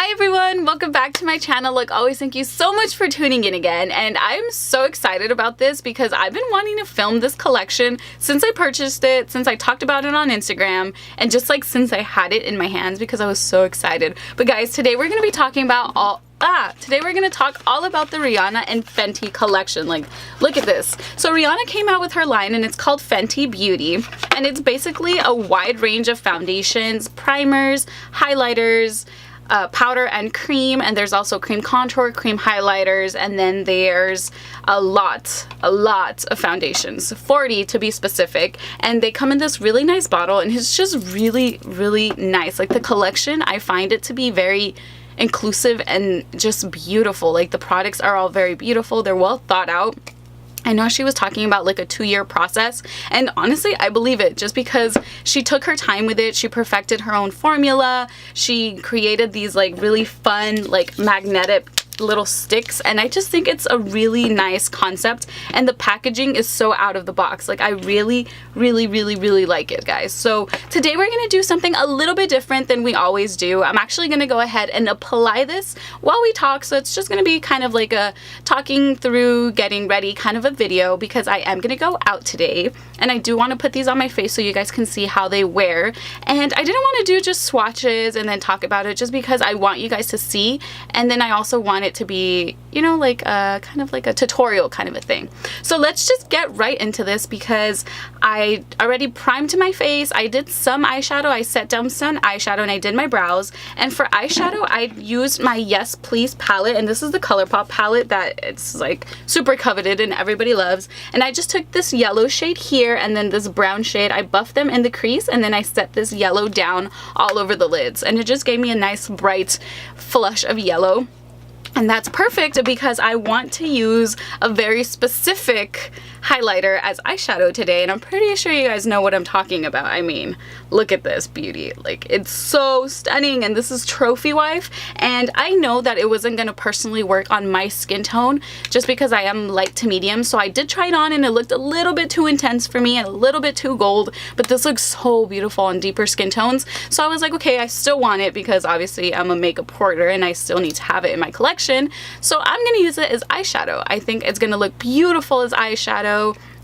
Hi everyone, welcome back to my channel. Like always, thank you so much for tuning in again, and I'm so excited about this because I've been wanting to film this collection since I purchased it, since I talked about it on Instagram, and just like since I had it in my hands because I was so excited. But guys, today we're going to be talking about today we're going to talk all about the Rihanna and Fenty collection. Like, look at this. So Rihanna came out with her line and it's called Fenty Beauty, and it's basically a wide range of foundations, primers, highlighters, powder and cream, and there's also cream contour, cream highlighters, and then there's a lot of foundations, 40 to be specific, and they come in this really nice bottle, and it's just really nice. Like, the collection, I find it to be very inclusive and just beautiful. Like, the products are all very beautiful, they're well thought out. I know she was talking about like a 2-year process, and honestly I believe it, just because she took her time with it. She perfected her own formula, she created these like really fun like magnetic little sticks, and I just think it's a really nice concept, and the packaging is so out of the box. Like, I really like it, guys. So today we're gonna do something a little bit different than we always do. I'm actually gonna go ahead and apply this while we talk, so it's just gonna be kind of like a talking through, getting ready kind of a video, because I am gonna go out today and I do want to put these on my face so you guys can see how they wear. And I didn't want to do just swatches and then talk about it, just because I want you guys to see, and then I also want it to be, you know, like a kind of like a tutorial kind of a thing. So let's just get right into this, because I already primed my face, I did some eyeshadow, I set down some eyeshadow, and I did my brows. And for eyeshadow I used my Yes Please palette, and this is the ColourPop palette that it's like super coveted and everybody loves. And I just took this yellow shade here and then this brown shade, I buffed them in the crease, and then I set this yellow down all over the lids, and it just gave me a nice bright flush of yellow. And that's perfect because I want to use a very specific highlighter as eyeshadow today, and I'm pretty sure you guys know what I'm talking about. I mean, look at this beauty. Like, it's so stunning, and this is Trophy Wife, and I know that it wasn't going to personally work on my skin tone just because I am light to medium, so I did try it on and it looked a little bit too intense for me and a little bit too gold, but this looks so beautiful on deeper skin tones. So I was like, okay, I still want it because obviously I'm a makeup hoarder and I still need to have it in my collection. So I'm going to use it as eyeshadow. I think it's going to look beautiful as eyeshadow,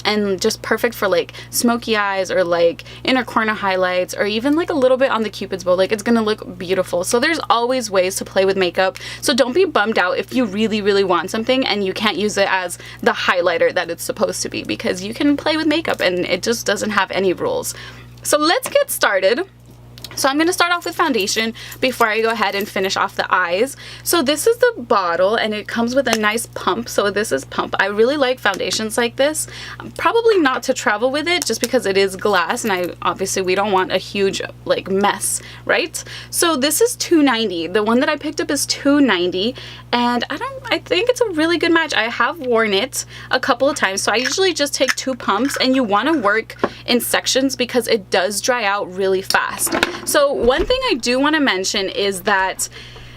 and just perfect for like smoky eyes or like inner corner highlights, or even like a little bit on the cupid's bow. Like, it's gonna look beautiful. So there's always ways to play with makeup, so don't be bummed out if you really want something and you can't use it as the highlighter that it's supposed to be, because you can play with makeup and it just doesn't have any rules. So let's get started. So I'm going to start off with foundation before I go ahead and finish off the eyes. So this is the bottle, and it comes with a nice pump. So this is pump. I really like foundations like this. Probably not to travel with it just because it is glass, and obviously we don't want a huge like mess, right? So this is $2.90. The one that I picked up is $2.90, and I think it's a really good match. I have worn it a couple of times, so I usually just take 2 pumps, and you want to work in sections because it does dry out really fast. So one thing I do want to mention is that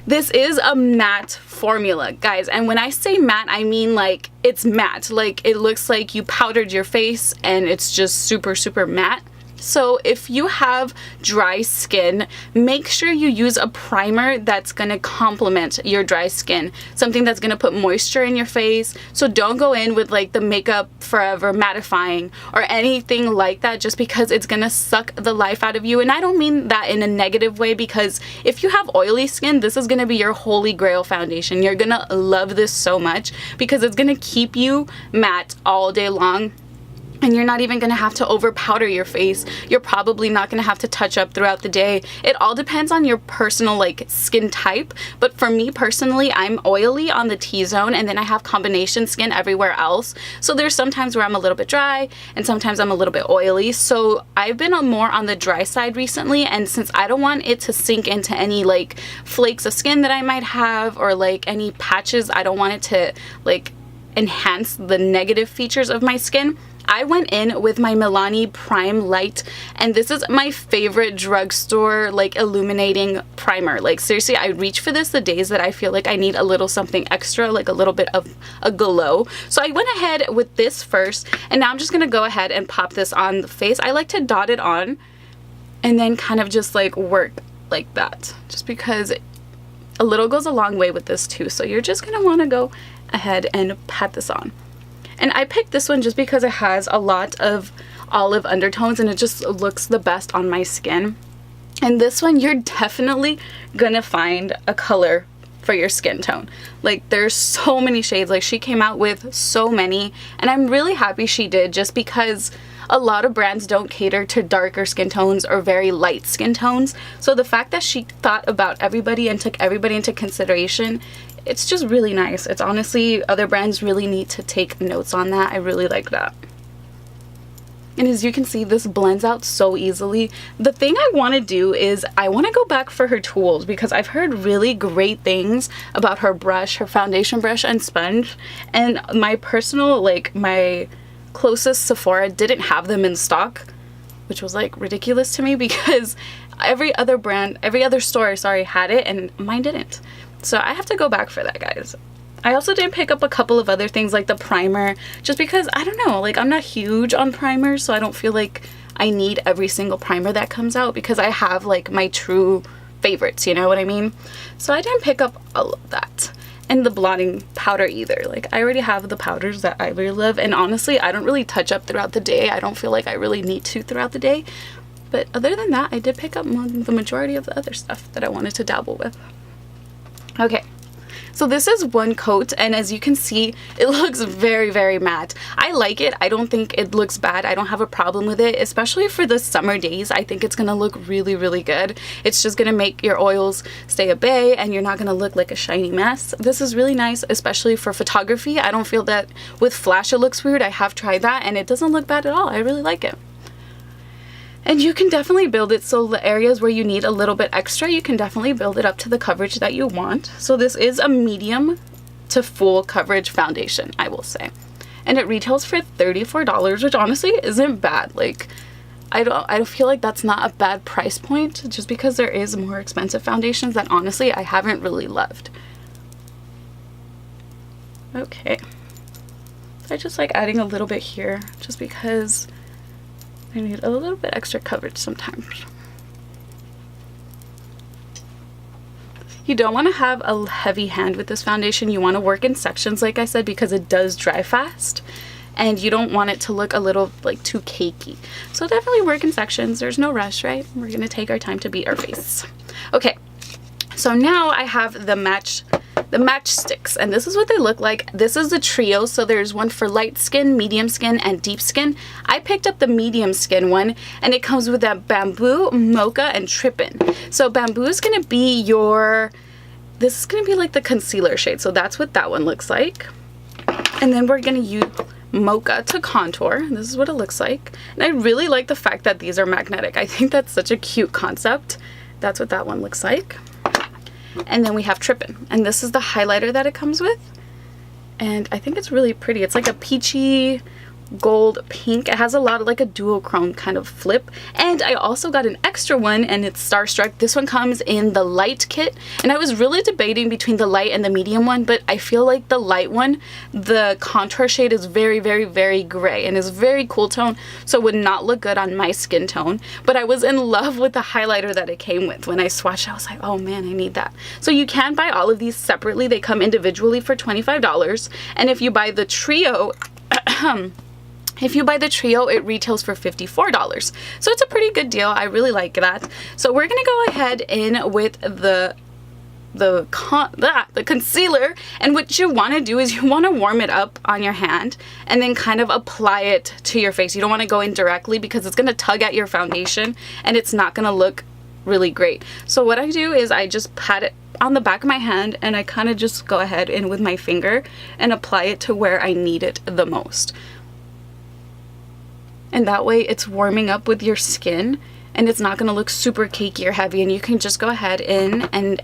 this is a matte formula, guys, and when I say matte, I mean like it's matte. Like, it looks like you powdered your face and it's just super matte. So if you have dry skin, make sure you use a primer that's going to complement your dry skin, something that's going to put moisture in your face. So don't go in with like the Makeup Forever mattifying or anything like that, just because it's going to suck the life out of you. And I don't mean that in a negative way, because if you have oily skin, this is going to be your holy grail foundation. You're going to love this so much because it's going to keep you matte all day long. And you're not even going to have to over powder your face. You're probably not going to have to touch up throughout the day. It all depends on your personal like skin type. But for me personally, I'm oily on the T-zone, and then I have combination skin everywhere else. So there's sometimes where I'm a little bit dry and sometimes I'm a little bit oily. So I've been more on the dry side recently, and since I don't want it to sink into any like flakes of skin that I might have, or like any patches, I don't want it to like enhance the negative features of my skin, I went in with my Milani Prime Light, and this is my favorite drugstore like illuminating primer. Like, seriously, I reach for this the days that I feel like I need a little something extra, like a little bit of a glow. So I went ahead with this first, and now I'm just gonna go ahead and pop this on the face. I like to dot it on and then kind of just like work like that, just because a little goes a long way with this too. So you're just gonna want to go ahead and pat this on. And I picked this one just because it has a lot of olive undertones and it just looks the best on my skin. And this one, you're definitely gonna find a color for your skin tone. Like, there's so many shades. Like, she came out with so many, and I'm really happy she did, just because a lot of brands don't cater to darker skin tones or very light skin tones. So the fact that she thought about everybody and took everybody into consideration, it's just really nice. It's honestly, other brands really need to take notes on that. I really like that. And as you can see, this blends out so easily. The thing I want to do is I want to go back for her tools, because I've heard really great things about her brush, her foundation brush and sponge. And my personal, like, my closest Sephora didn't have them in stock, which was like ridiculous to me, because every other brand, every other store, sorry, had it and mine didn't. So I have to go back for that, guys. I also did pick up a couple of other things like the primer, just because, I don't know, like, I'm not huge on primers, so I don't feel like I need every single primer that comes out, because I have like my true favorites, you know what I mean? So I didn't pick up all of that. And the blotting powder either. Like, I already have the powders that I really love, and honestly, I don't really touch up throughout the day. I don't feel like I really need to throughout the day. But other than that, I did pick up the majority of the other stuff that I wanted to dabble with. Okay. So this is one coat, and as you can see, it looks very, very matte. I like it. I don't think it looks bad. I don't have a problem with it, especially for the summer days. I think it's going to look really, really good. It's just going to make your oils stay at bay, and you're not going to look like a shiny mess. This is really nice, especially for photography. I don't feel that with flash it looks weird. I have tried that, and it doesn't look bad at all. I really like it. And you can definitely build it, so the areas where you need a little bit extra, you can definitely build it up to the coverage that you want. So this is a medium to full coverage foundation, I will say. And it retails for $34, which honestly isn't bad. Like, I don't feel like that's not a bad price point, just because there is more expensive foundations that honestly I haven't really loved. Okay. So I just like adding a little bit here, just because I need a little bit extra coverage sometimes. You don't want to have a heavy hand with this foundation. You want to work in sections, like I said, because it does dry fast, and you don't want it to look a little like too cakey. So definitely work in sections. There's no rush, right? We're going to take our time to beat our face. Okay, so now I have the match Stix, and this is what they look like. This is the trio, so there's one for light skin, medium skin, and deep skin. I picked up the medium skin one, and it comes with that bamboo, mocha, and trippin'. So bamboo is gonna be this is gonna be like the concealer shade, so that's what that one looks like. And then we're gonna use mocha to contour. This is what it looks like, and I really like the fact that these are magnetic. I think that's such a cute concept. That's what that one looks like. And then we have Trippin', and this is the highlighter that it comes with, and I think it's really pretty. It's like a peachy gold pink. It has a lot of like a duochrome kind of flip, and I also got an extra one, and it's Starstruck. This one comes in the light kit, and I was really debating between the light and the medium one, but I feel like the light one, the contour shade is very, very, very gray and is very cool tone, so it would not look good on my skin tone. But I was in love with the highlighter that it came with. When I swatched, I was like, oh man, I need that. So you can buy all of these separately. They come individually for $25, and if you buy the trio it retails for $54. So it's a pretty good deal. I really like that. So we're gonna go ahead in with the concealer, and what you want to do is you want to warm it up on your hand and then kind of apply it to your face. You don't want to go in directly, because it's going to tug at your foundation and it's not going to look really great. So what I do is I just pat it on the back of my hand, and I kind of just go ahead in with my finger and apply it to where I need it the most. And that way it's warming up with your skin, and it's not going to look super cakey or heavy, and you can just go ahead in and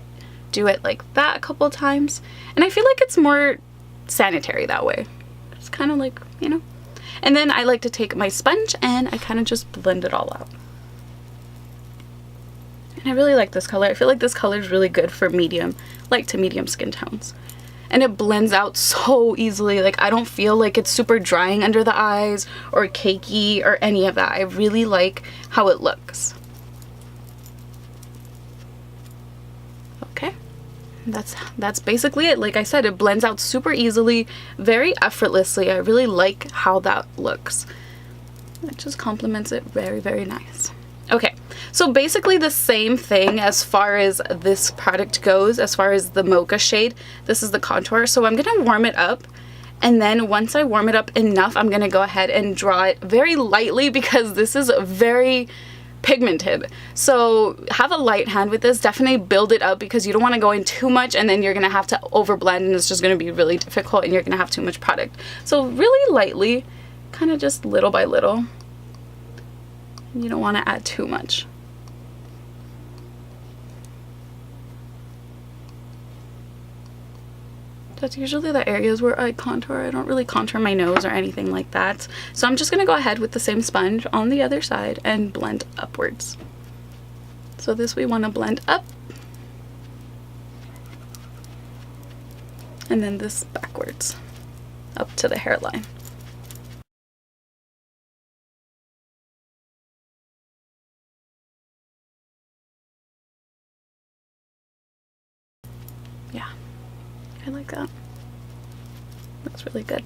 do it like that a couple times, and I feel like it's more sanitary that way. It's kind of like, you know. And then I like to take my sponge and I kind of just blend it all out. And I really like this color. I feel like this color is really good for light to medium skin tones. And it blends out so easily. Like, I don't feel like it's super drying under the eyes or cakey or any of that. I really like how it looks. Okay. that's basically it. Like I said, it blends out super easily, very effortlessly. I really like how that looks. It just complements it very, very nice. Okay, so basically the same thing as far as this product goes, as far as the mocha shade. This is the contour. So I'm gonna warm it up, and then once I warm it up enough, I'm gonna go ahead and draw it very lightly because this is very pigmented. So have a light hand with this. Definitely build it up because you don't want to go in too much and then you're gonna have to overblend and it's just gonna be really difficult and you're gonna have too much product. So really lightly, kind of just little by little. You don't want to add too much. That's usually the areas where I contour. I don't really contour my nose or anything like that. So I'm just going to go ahead with the same sponge on the other side and blend upwards. So this we want to blend up. And then this backwards up to the hairline. Yeah, I like that. Looks really good.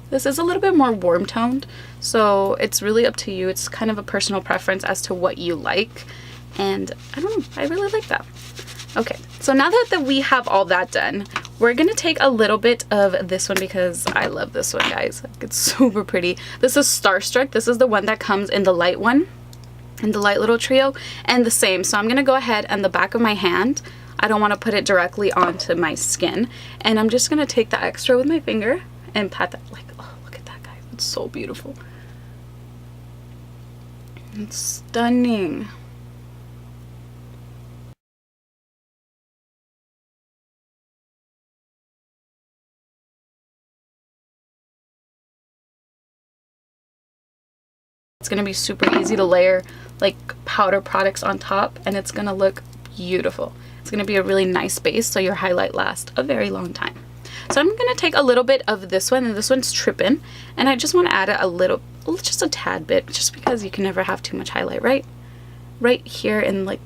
This is a little bit more warm toned, so it's really up to you. It's kind of a personal preference as to what you like, and I don't know, I really like that. Okay, so now that we have all that done, we're gonna take a little bit of this one because I love this one, guys. It's super pretty. This is Starstruck. This is the one that comes in the light one, in the light little trio, and the same. So I'm gonna go ahead and the back of my hand, I don't want to put it directly onto my skin, and I'm just gonna take the extra with my finger and pat that. Like, oh, look at that, guys. It's so beautiful. It's stunning. It's gonna be super easy to layer like powder products on top, and it's gonna look beautiful. It's going to be a really nice base so your highlight lasts a very long time. So I'm going to take a little bit of this one, and this one's Trippin', and I just want to add a little, just a tad bit, just because you can never have too much highlight, right here in like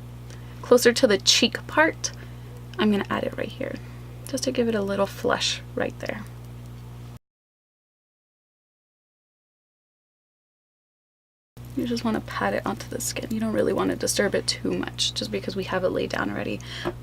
closer to the cheek part. I'm going to add it right here just to give it a little flush right there. You just want to pat it onto the skin. You don't really want to disturb it too much just because we have it laid down already.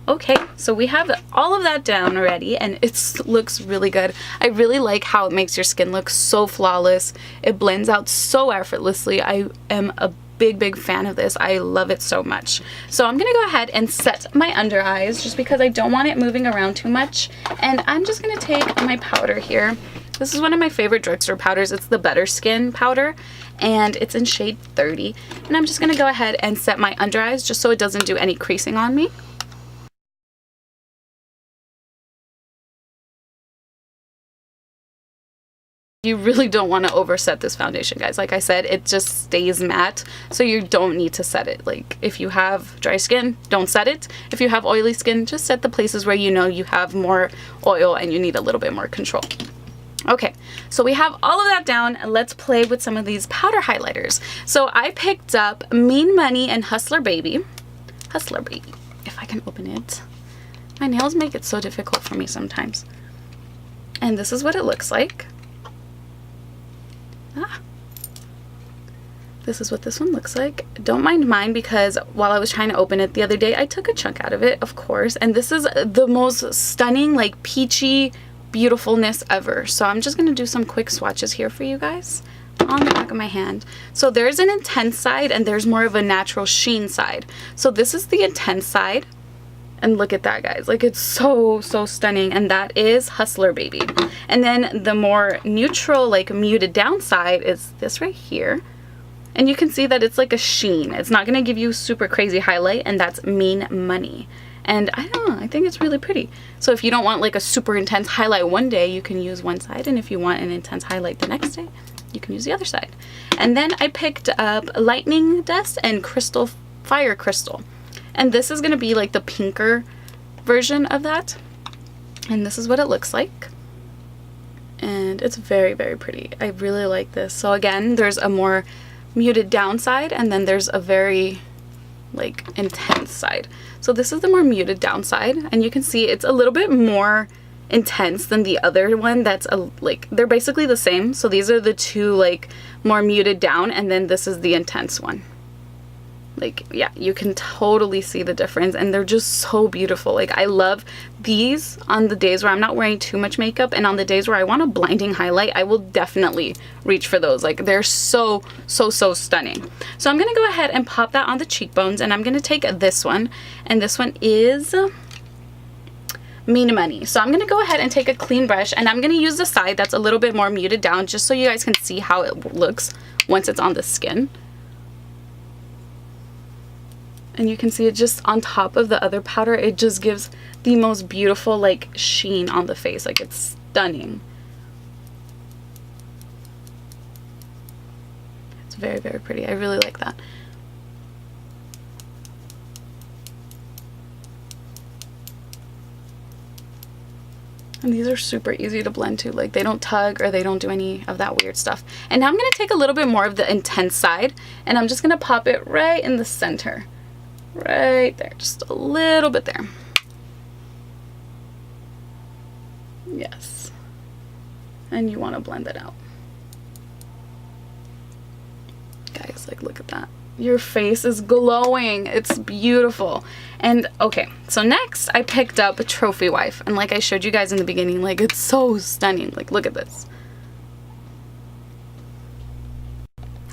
Okay, so we have all of that down already, and it looks really good. I really like how it makes your skin look so flawless. It blends out so effortlessly. I am a big fan of this. I love it so much. So I'm gonna go ahead and set my under eyes just because I don't want it moving around too much. And I'm just gonna take my powder here. This is one of my favorite drugstore powders. It's the Better Skin powder, and it's in shade 30. And I'm just gonna go ahead and set my under eyes just so it doesn't do any creasing on me. You really don't want to overset this foundation, guys. Like I said, it just stays matte, so you don't need to set it. Like, if you have dry skin, don't set it. If you have oily skin, just set the places where you know you have more oil and you need a little bit more control. Okay, so we have all of that down, and let's play with some of these powder highlighters. So I picked up Mean Money and Hustler Baby. Hustler Baby, if I can open it. My nails make it so difficult for me sometimes. And this is what it looks like. This is what this one looks like. Don't mind mine because while I was trying to open it the other day, I took a chunk out of it, of course. And this is the most stunning, like, peachy beautifulness ever. So I'm just gonna do some quick swatches here for you guys on the back of my hand. So there's an intense side and there's more of a natural sheen side. So this is the intense side, and look at that, guys. Like, it's so stunning, and that is Hustler Baby. And then the more neutral, like muted down side is this right here, and you can see that it's like a sheen. It's not gonna give you super crazy highlight, and that's Mean Money. And I don't know, I think it's really pretty. So if you don't want like a super intense highlight one day, you can use one side, and if you want an intense highlight the next day, you can use the other side. And then I picked up Lightning Dust and Crystal Fire Crystal. And this is going to be like the pinker version of that. And this is what it looks like. And it's very pretty. I really like this. So again, there's a more muted downside, and then there's a very like intense side. So this is the more muted down side, and you can see it's a little bit more intense than the other one. That's like, they're basically the same. So these are the two like more muted down, and then this is the intense one. Like, yeah, you can totally see the difference, and they're just so beautiful. Like, I love these on the days where I'm not wearing too much makeup, and on the days where I want a blinding highlight, I will definitely reach for those. Like, they're so stunning. So I'm gonna go ahead and pop that on the cheekbones, and I'm gonna take this one, and this one is Mean Money. So I'm gonna go ahead and take a clean brush, and I'm gonna use the side that's a little bit more muted down, just so you guys can see how it looks once it's on the skin. And you can see it just on top of the other powder. It just gives the most beautiful like sheen on the face. Like, it's stunning. It's very pretty. I really like that. And these are super easy to blend too. Like, they don't tug or they don't do any of that weird stuff. And now I'm going to take a little bit more of the intense side, and I'm just going to pop it right in the center. Right there, just a little bit there. Yes. And you want to blend it out. Guys, like, look at that. Your face is glowing. It's beautiful. And okay, so next I picked up a Trophy Wife, and like I showed you guys in the beginning, like, it's so stunning. Like, look at this.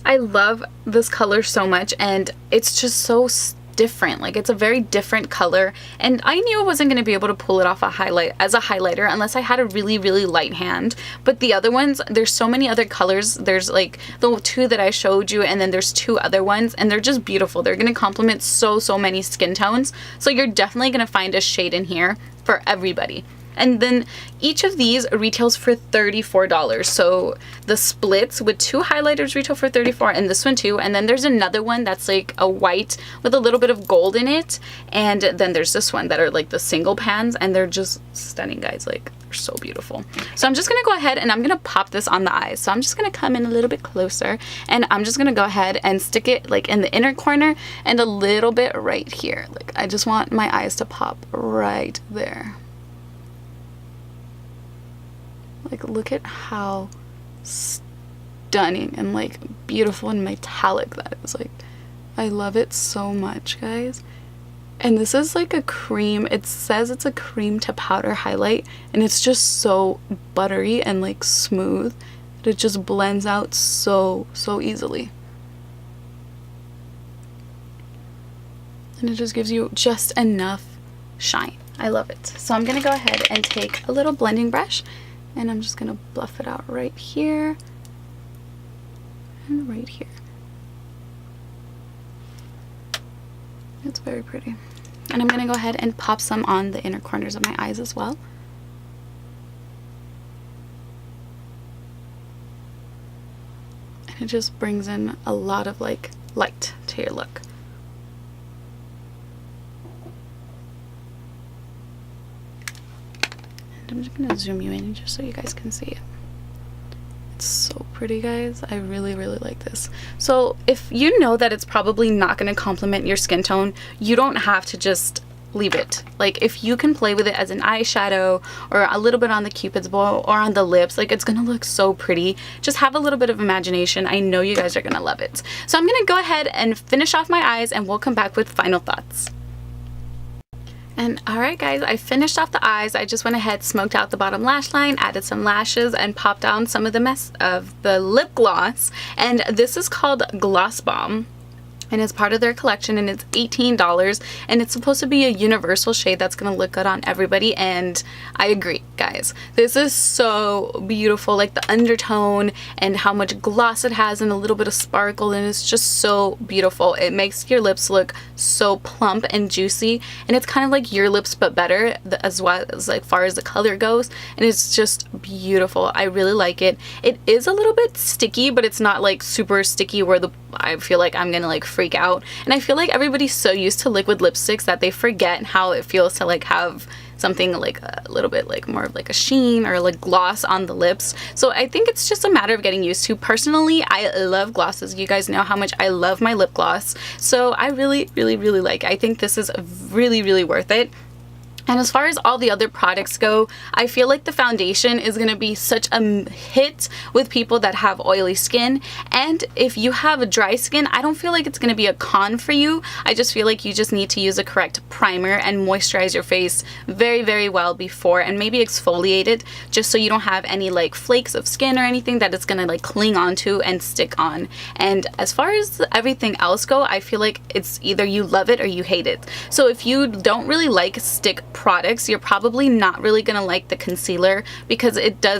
I love this color so much, and it's just so different. Like, it's a very different color, and I knew I wasn't going to be able to pull it off as a highlighter unless I had a really light hand. But the other ones, there's so many other colors. There's like the two that I showed you, and then there's two other ones, and they're just beautiful. They're going to complement so many skin tones, so you're definitely going to find a shade in here for everybody. And then each of these retails for $34. So the splits with two highlighters retail for $34, and this one too. And then there's another one that's like a white with a little bit of gold in it. And then there's this one that are like the single pans, and they're just stunning, guys. Like, they're so beautiful. So I'm just gonna go ahead and I'm gonna pop this on the eyes. So I'm just gonna come in a little bit closer, and I'm just gonna go ahead and stick it like in the inner corner and a little bit right here. Like, I just want my eyes to pop right there. Like, look at how stunning and like beautiful and metallic that is. Like, I love it so much, guys. And this is like a cream. It says it's a cream to powder highlight, and it's just so buttery and like smooth. It just blends out so easily. And it just gives you just enough shine. I love it. So I'm gonna go ahead and take a little blending brush, and I'm just gonna buff it out right here and right here. It's very pretty. And I'm gonna go ahead and pop some on the inner corners of my eyes as well. And it just brings in a lot of like light to your look. I'm just gonna zoom you in just so you guys can see it. It's so pretty, guys. I really like this. So if you know that it's probably not gonna complement your skin tone, you don't have to just leave it. Like, if you can play with it as an eyeshadow or a little bit on the cupid's bow or on the lips, like, it's gonna look so pretty. Just have a little bit of imagination. I know you guys are gonna love it. So I'm gonna go ahead and finish off my eyes, and we'll come back with final thoughts. And alright, guys, I finished off the eyes. I just went ahead, smoked out the bottom lash line, added some lashes, and popped on some of the mess of the lip gloss. And this is called Gloss Bomb, and it's part of their collection, and it's $18, and it's supposed to be a universal shade that's gonna look good on everybody. And I agree, guys. This is so beautiful, like the undertone and how much gloss it has and a little bit of sparkle, and it's just so beautiful. It makes your lips look so plump and juicy, and it's kind of like your lips but better as well as like far as the color goes, and it's just beautiful. I really like it. It is a little bit sticky, but it's not like super sticky where I feel like I'm gonna like freak out. And I feel like everybody's so used to liquid lipsticks that they forget how it feels to like have something like a little bit like more of like a sheen or like gloss on the lips. So I think it's just a matter of getting used to. Personally, I love glosses. You guys know how much I love my lip gloss. So I really like it. I think this is really worth it. And as far as all the other products go, I feel like the foundation is going to be such a hit with people that have oily skin. And if you have a dry skin, I don't feel like it's going to be a con for you. I just feel like you just need to use a correct primer and moisturize your face very well before, and maybe exfoliate it just so you don't have any like flakes of skin or anything that it's going to like cling onto and stick on. And as far as everything else go, I feel like it's either you love it or you hate it. So if you don't really like stick products, you're probably not really gonna like the concealer, because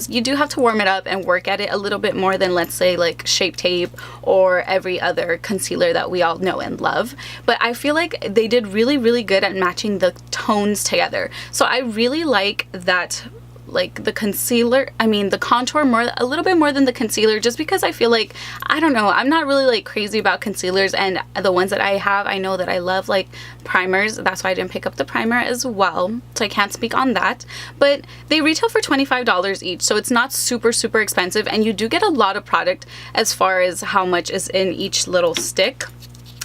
you do have to warm it up and work at it a little bit more than, let's say, like Shape Tape or every other concealer that we all know and love. But I feel like they did really good at matching the tones together. So I really like that, like the concealer, I mean the contour a little bit more than the concealer, just because I feel like, I don't know, I'm not really like crazy about concealers, and the ones that I have, I know that I love like primers. That's why I didn't pick up the primer as well, so I can't speak on that. But they retail for $25 each, so it's not super expensive, and you do get a lot of product as far as how much is in each little stick.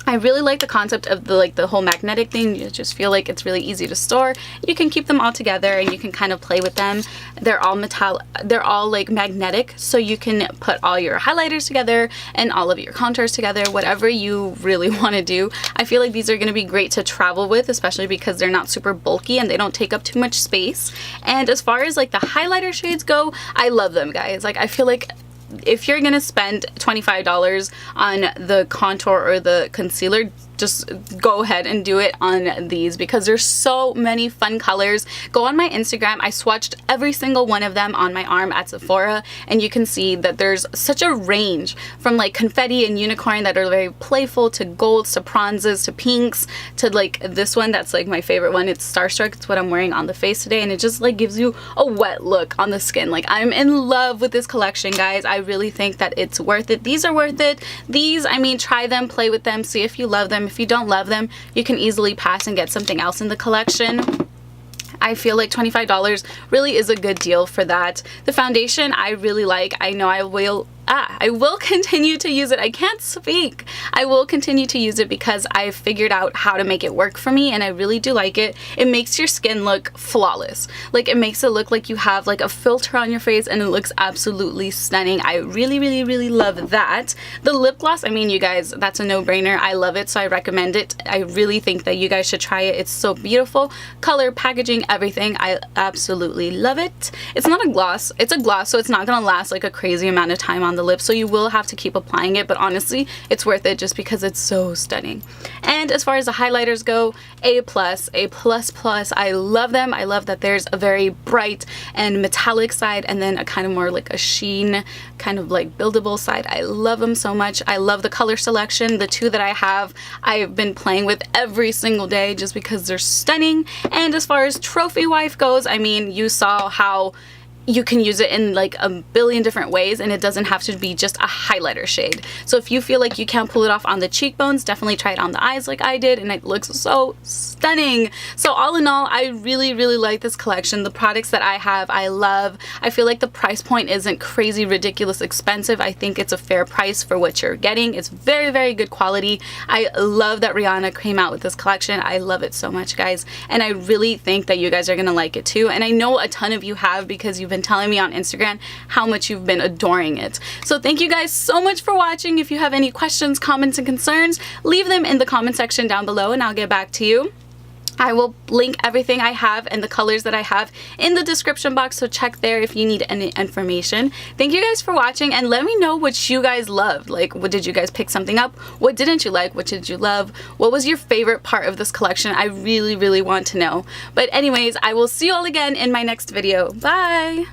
I really like the concept of the whole magnetic thing. You just feel like it's really easy to store. You can keep them all together and you can kind of play with them. They're all like magnetic, so you can put all your highlighters together and all of your contours together, whatever you really want to do. I feel like these are going to be great to travel with, especially because they're not super bulky and they don't take up too much space. And as far as like the highlighter shades go, I love them, guys. Like, I feel like if you're gonna spend $25 on the contour or the concealer, just go ahead and do it on these, because there's so many fun colors. Go on my Instagram. I swatched every single one of them on my arm at Sephora, and you can see that there's such a range from like confetti and unicorn that are very playful, to golds, to bronzes, to pinks, to like this one that's like my favorite one. It's Starstruck. It's what I'm wearing on the face today, and it just like gives you a wet look on the skin. Like, I'm in love with this collection, guys. I really think that it's worth it. These are worth it. These, I mean, try them, play with them, see if you love them. If you don't love them, you can easily pass and get something else in the collection. I feel like $25 really is a good deal for that. The foundation I really like. I know I will continue to use it. I can't speak. I will continue to use it because I've figured out how to make it work for me, and I really do like it. It makes your skin look flawless. Like, it makes it look like you have like a filter on your face, and it looks absolutely stunning. I really love that. The lip gloss, I mean, you guys, that's a no-brainer. I love it, so I recommend it. I really think that you guys should try it. It's so beautiful. Color, packaging, everything. I absolutely love it. It's not a gloss. It's a gloss, so it's not gonna last like a crazy amount of time on the lips, so you will have to keep applying it, but honestly it's worth it just because it's so stunning. And as far as the highlighters go, A+, A++. I love them. I love that there's a very bright and metallic side, and then a kind of more like a sheen, kind of like buildable side. I love them so much. I love the color selection. The two that I have, I've been playing with every single day just because they're stunning. And as far as trophy wife goes, I mean, you saw how you can use it in like a billion different ways, and it doesn't have to be just a highlighter shade. So if you feel like you can't pull it off on the cheekbones, definitely try it on the eyes like I did, and it looks so stunning. So all in all, I really like this collection. The products that I have, I love. I feel like the price point isn't crazy ridiculous expensive. I think it's a fair price for what you're getting. It's very good quality. I love that Rihanna came out with this collection. I love it so much, guys, and I really think that you guys are gonna like it too. And I know a ton of you have, because you've been telling me on Instagram how much you've been adoring it. So thank you guys so much for watching. If you have any questions, comments, and concerns, leave them in the comment section down below and I'll get back to you. I will link everything I have and the colors that I have in the description box, so check there if you need any information. Thank you guys for watching, and let me know what you guys loved. Like, what did you guys pick something up? What didn't you like? What did you love? What was your favorite part of this collection? I really want to know. But anyways, I will see you all again in my next video. Bye!